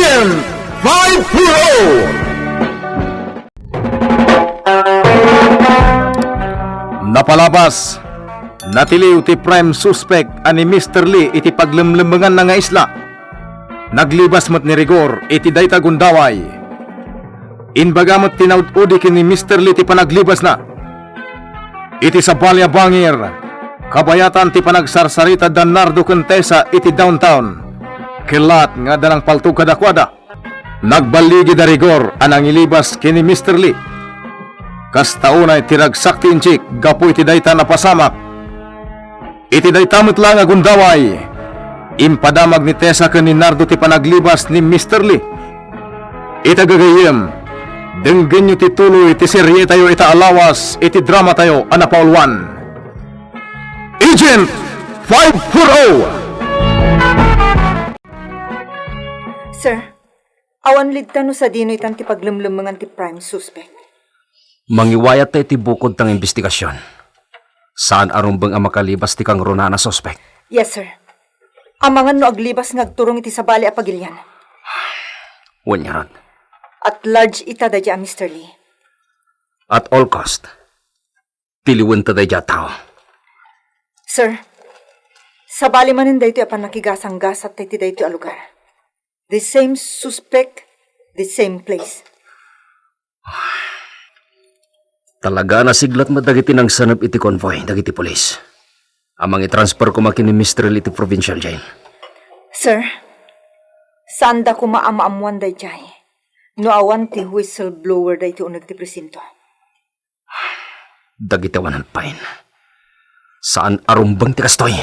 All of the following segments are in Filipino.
Agent 540! Napalabas, natiliw ti prime suspect ani Mr. Lee iti paglemlembengan na nga isla. Naglibas mat ni rigor iti dayta gundaway. Inbagamot tinawd-udi kini Mr. Lee ti panaglibas na. Iti sa Balya Bangir, kabayatan ti panagsarsarita dan Nardo Contesa iti downtown. Kilat nga danang paltug kadakwada. Nagbaligi da rigor anang ilibas kini Mr. Lee. Kastaunay tiragsak ti inchik gapu iti dayta napasamak. Iti dayta lang agundaway. Impadamag ni Tessa ken ni Nardo ti panaglibas ni Mr. Lee. Ita gagayem, denggen nyo ti tuloy ti serye tayo ita alawas iti drama tayo anapaulwan. Agent 540! Sir, awan lidtan no sa dinoy tan ti paglemlemengan ti prime suspect. Mangiwayat tayo ti bukod tang investigasyon. Saan arumbang ang makalibas ti kang runa na suspect? Yes, sir. Amangan no aglibas ngagturong iti sabali a pagilyan. Wanyaran. At large ita dadya Mr. Lee. At all cost, tiliwan ta dadya tao. Sir, sabali manin dayto apan nakigasang-gasat tayo ti dayto a lugar. The same suspect, the same place. Talaga na siglat madagiti ng sanap iti convoy, dagiti polis. Amang i-transfer ko makini Mr. Lee iti provincial jail. Sir, saan da ko maamaamuan day jay? No awan ti whistleblower day ti unag ti presinto. Dagiti wanan pain. Saan arumbang ti kastoy?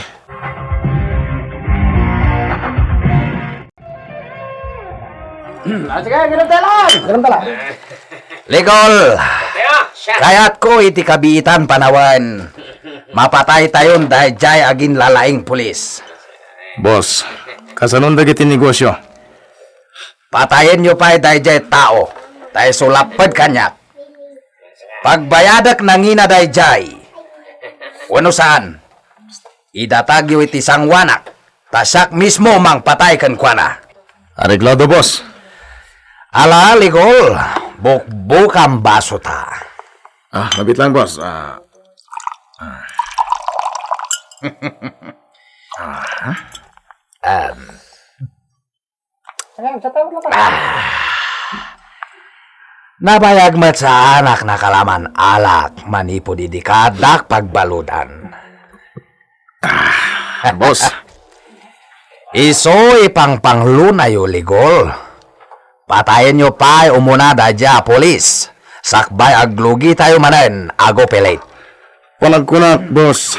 Sige, ganun tala. Ligol! Kayat ko iti kabitan panawan. Mapatay tayon dahil jay agin lalaing pulis. Boss, kasanon dagiti negosyo. Patayin nyo pa dahil jay tao. Dahil sulapad kanyak. Pagbayadak nangina dahil jay. Wano saan? Idatagyo iti sangwanak. Tasak mismo mang patay kan kwa na. Areglado, boss. Ala, Ligol. Bukbukang baso ta. Mabit lang, boss. Nabayag mat sa anak na kalaman alak manipo didikadak pagbaludan. Boss. Iso ipang panglunayo, Ligol. Patayin nyo pa umuna dadya polis. Sakbay aglugi tayo manen ago pelet. Walang kunak, boss.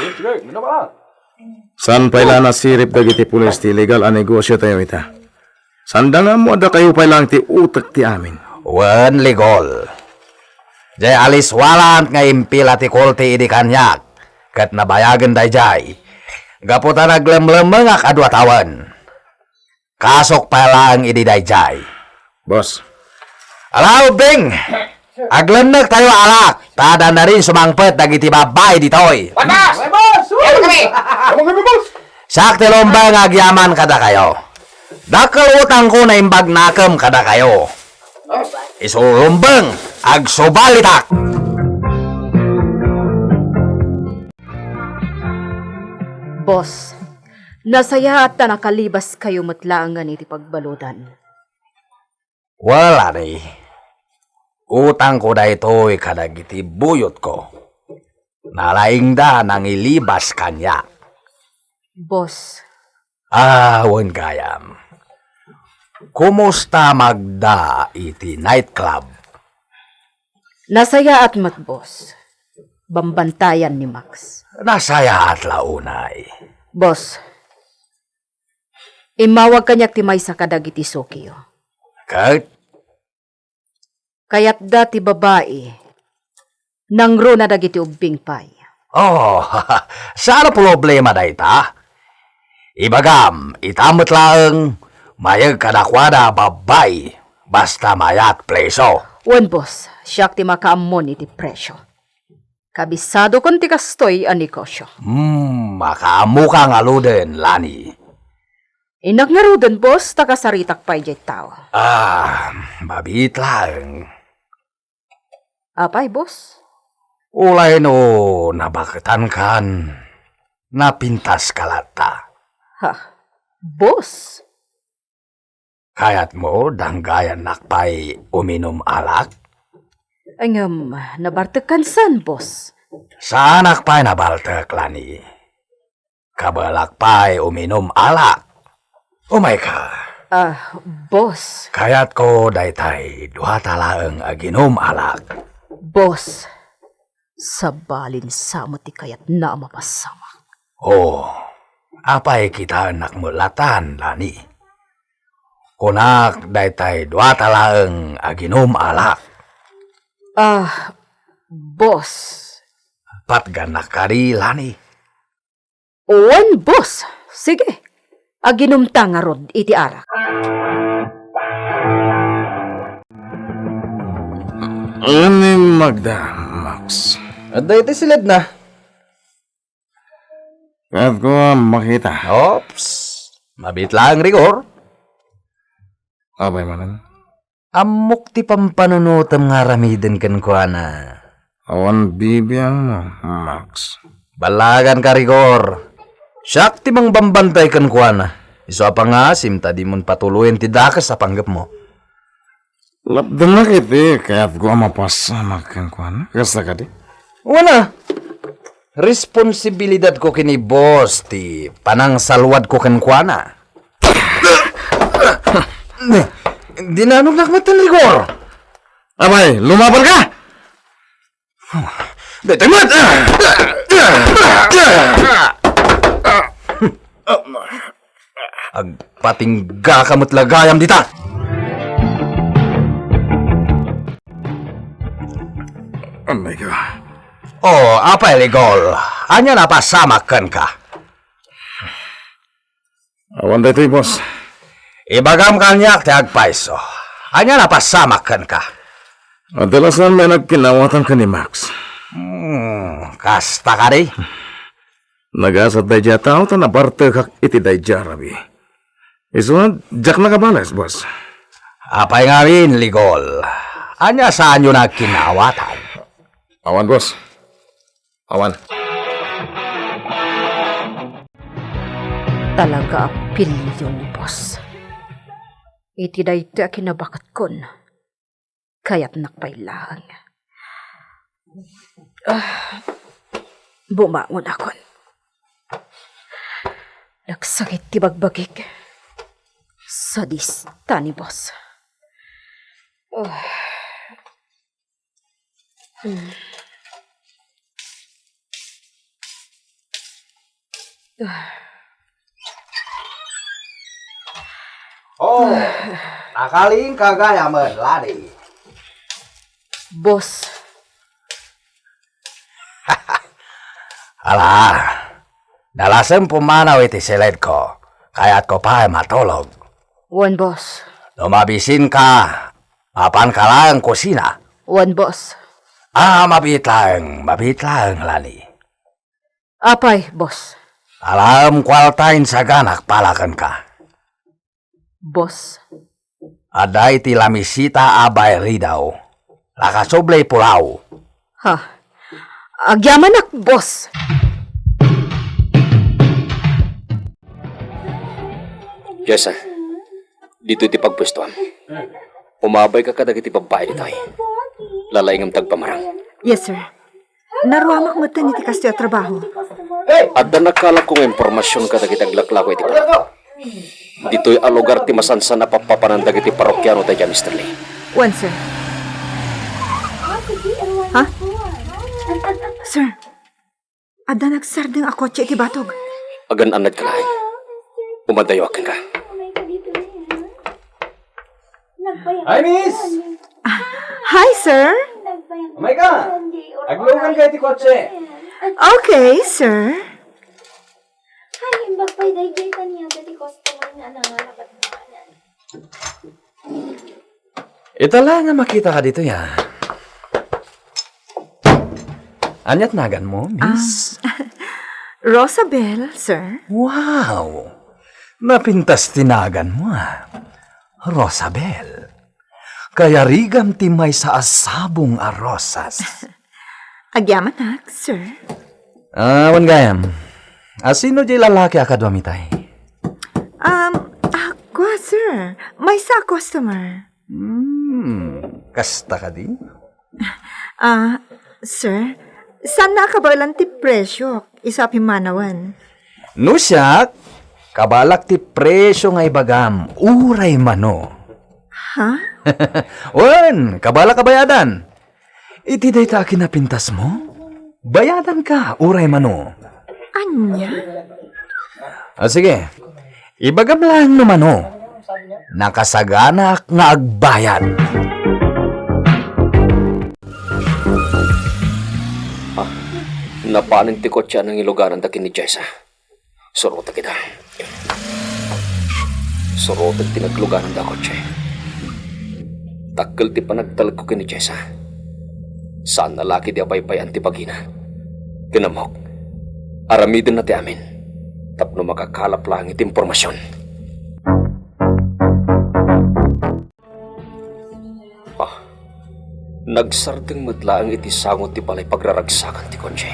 San paila na sirip dagiti pulis ti legal a negosyo tayo ita. Sanda nga mo ada kayo pailang ti utak ti amin. Wen, Ligol. Jay alis walant nga impila ti kulti idi kanyak. Kat nabayagan day jay. Gaputa naglemlemeng nga kadwa tawan. Kasok pailang idi day jay. Boss. Alaw, Bing! Aglandag tayo alak. Tada na rin sumangpet dagiti babay ditoy. Patas! Boss! Sakti lombang agyaman kada kayo. Dakal utang ko na imbag nakam kada kayo. Isulumbang agsubalitak. Boss, nasaya at nakalibas kayo matlaangan iti pagbaludan. Wala ni. Utang ko da ito'y kadagiti buyot ko. Nalaing da nang ilibas kanya. Boss, Wen gayam. Kumusta magda iti nightclub? nasaya at mat boss. Bambantayan ni Max. Nasaya at launay. Boss, imawag kanyak timay sa kadagiti Sokyo. Kat? Kaya't dati babae, nangro na dagiti ubing pay. Oh, saan problema da ita? Ibagam, itamot lang, mayag kadakwada babay, basta mayat pleso. Wen boss, siyak ti makaamon iti presyo. Kabisado kon ti kastoy a negosyo. Makaamukang aluden, Lani. Inak nga rudan, boss, takasaritak pa ijay tao. Mabit lang. Apay, boss? Ulay no, nabakatan kan. Napintas kalata. Ha? Boss? Kayat mo, danggayan nakpay uminom alak? Ang nabartekan san, boss? Sa anak pa'y nabaltek, Lani. Kabalak pa'y uminom alak. Umay ka. Boss. Kayat ko daytay duha talaang aginom alak. Boss. Sa balin samot kayat na mapasama. Oh, apay kita anak mulatan, Lani. Kunak daytay duha talaang aginom alak. Boss. Patganak kari, Lani. Owan, boss. Sige. Aginom ta nga rod iti arak. Ano Magda, Max? At iti silid na. Kahit ko makita. Ops, mabit lang, Rigor. Abay manan. Amok ti pampanunutam nga ramiden kan ko na. Awan bibiyang mo, Max. Balagan ka, Rigor. Siyak ti mang bambantay kan ko na. Iso pa nga, simta di mon patuluyan ti dakas sa panggap mo. Lapdan na kiti, kaya't ko mapasama kang kuhan. Kasta ka di? Wala. Responsibilidad ko kini boss ti panang salwad ko kan ko na. Dinanog nakmatan, Rigor. Abay, lumaban ka! Detemat! Agpatingga kamot lagayam dita. Oh my God. Oh, apa Rigor? Anya napasamakan ka. Awan da ito'y boss. Ibagam kanyak ti agpaiso. Anya napasamakan ka. Adalasan may nagkinawatan ka ni Max. Kasta ka di. Nagasat day dya tao ta naparte kak iti day dya rabi. Iso, jak na kabalas, boss. Apay nga rin, Ligol. Anya saan yun nagkinawatan? Awan, boss. Awan. Talaga apilyo ni boss. Iti dayti a kinabakat kon. Kaya't nakpailang. Bumangon akon. Nagsakit ti bagbagig. Sadista ni boss. Oh, nakaling kagayaman, Lani. Boss, Ala, dalasem pumanaw iti silid ko. Kaya't ko pa matulog. one boss. Lumabisin ka. Mapan ka lang kusina. One boss. Mabit lang, Lani. Apay, boss. Alam kwaltain sa ganak palakan ka. Boss. Aday ti lamisita abay ridaw. Lakasoblay pulaw. Ha? Agyamanak, boss. Yes, dito iti pagpwestuhan. Umabay ka kadag iti babae dito ay. Lalaing ang tagpamarang. Yes, sir. Naruamak mo ito iti kastyo trabaho. At na nakalap kong impormasyon kadag itaglaklako iti parok. Dito'y alugar ti masansan na papapanandag iti parokyano tayo, Mr. Lee. One, sir. Ha? Sir, ada nagsardeng ako iti batog. Agan anad ka lahat. Umadayo akin ka. Hi, miss! Hi, sir. Oh my God! Aglugan kayo ti kotse. Okay, sir. Ay, bagpay day jay taniya dati customer nga nangalapat na. Itala nga makita ka dito ya. Anyat nagan mo, miss? Rosabel, sir. Wow! Napintas tinagan mo, Rosabel. Kaya rigam timay sa asabong a rosas. Agyaman ha, sir. Wan gayam. Sino di lalaki akadwa mitay? Ako, sir. May sa customer. Kasta ka di? Sir, saan nakabalan ti presyo? Isa pimanawan. No siya, kabalak ti presyo nga ibagam, uray mano. Ha? Wan, kabalak kabayadan. Iti day ta kinapintas mo? Bayadan ka, uray mano. Anya? Sige, ibagam lang naman o. Nakasaganak nga agbayad. Napanin ti kotse ng iluganan da kini Jessa. Surota kita. Surota tinagluganan da kotse. Takkel ti panagtalag ko kini Jessa. Saan nalaki di apay-payan ti pagina. Tinamok. Aramidin na ti amin. Tapno makakalap lang iti impormasyon. Nagsardeng madlaang iti sangot ti balay pagraragsakan ti kotse.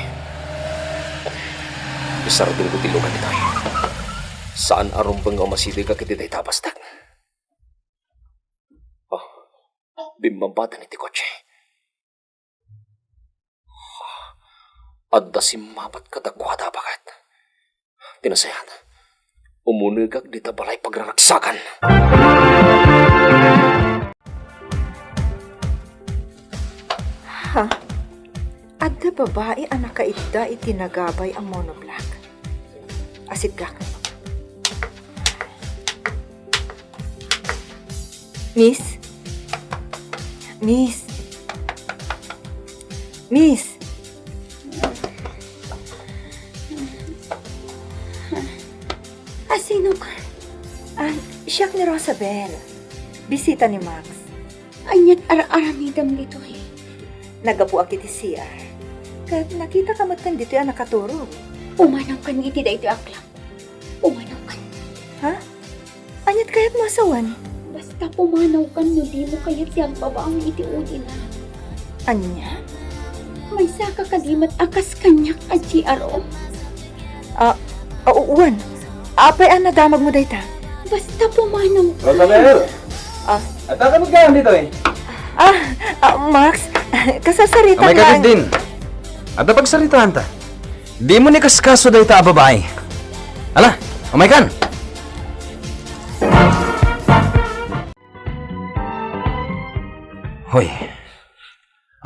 Isardeng ko ti lugan ito'y. Saan arumbang o masidig ka kiti day tabastak? Bimbambatan iti kotse. Adda simabat kadakwada bakat. Tinasayan. Umunigag di ta balay pagraragsakan. Ha? Adda babae ang nakaidda itinagabay ang monoblock. Asit gak. Miss? Miss? Miss? Sino ka? Siyak ni Rosabel. Bisita ni Max. Anyat aramidam dito eh. Nagapu akiti siya. Kahit nakita ka matan dito yan nakaturog. Umanaw kan iti da ito aklam. Umanaw kan. Ha? Anyat kaya't masawan? Basta pumanaw kan no di mo kayat siyang babaang iti udi na. Anya? May saka kadimat akas kanyak at GRO. Uwan. Apay ang nadamag mo dayta. Basta pumanaw kan. Rosabel! At ka magkayam dito eh. Max, kasasarita Amay lang. kadit din. At napagsalitaan ta. Di mo ni kaskaso day ta babae. Ala, amay kan. Hoy,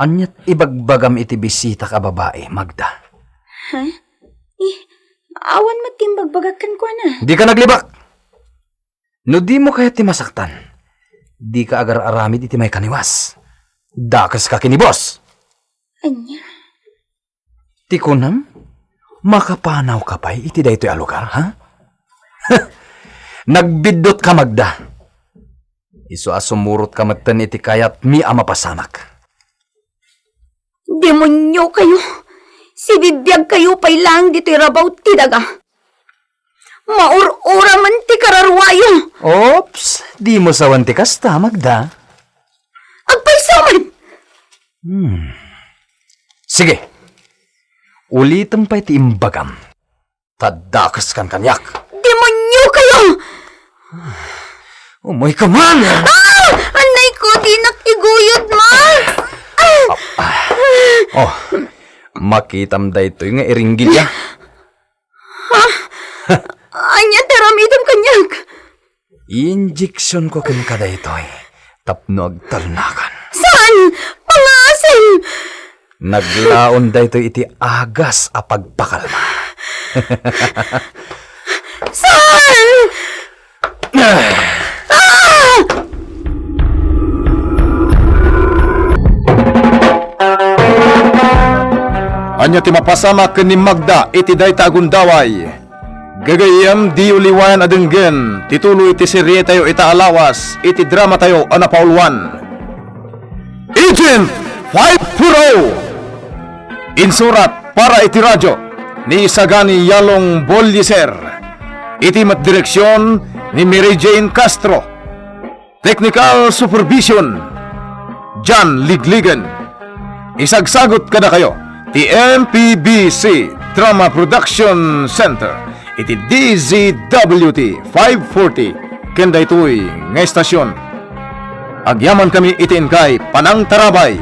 anyat ibagbagam iti bisita ka babae, Magda. Ha? Awan matimbagbagakan ko na. Di ka naglibak. No di mo kaya ti masaktan. Di ka agar aramid iti may kaniwas. Dakas ka kini boss. Anya? Ti kunam, makapanaw ka pa'y iti daytoy a lugar, ha? Nagbidot ka, Magda. Iso asumurot ka matan iti kayat mi amapasamak. Demonyo kayo! Sibibiyag kayo pa'y lang dito'y rabaw tidaga. Maur-ura man ti kararwayo. Ops, di mo sawan ti kasta, Magda. Agpaysaman! Sige, ulitin pa'y ti imbagam. Tadakas kan kanyak. Demonyo kayo! Umoy ka man! Anay ko, di nakiguyod, Max! Oh, makitam da ito yung iringgil ya. Anya, taramidam kanyag. Injection ko kin kada ito tapno agtalnakan. Saan? Pangasin! Naglaon da ito iti agas a pagpakalma. Saan? Anya ti mapasama ken ni Magda iti dayta agundaway. Gagayam di uliwayan adenggen tituloy iti serye tayo ita alawas iti drama tayo ana Pauluan. Agent 5 Insurat para iti radyo ni Sagani Yalong Bolyeser. iti direksyon ni Mary Jane Castro. Technical Supervision, John Ligligan. Isagsagot kada kayo, ti MPBC Drama Production Center, iti DZWT 540, kenda ito'y nga estasyon. Agyaman kami itin kay Panang Tarabay,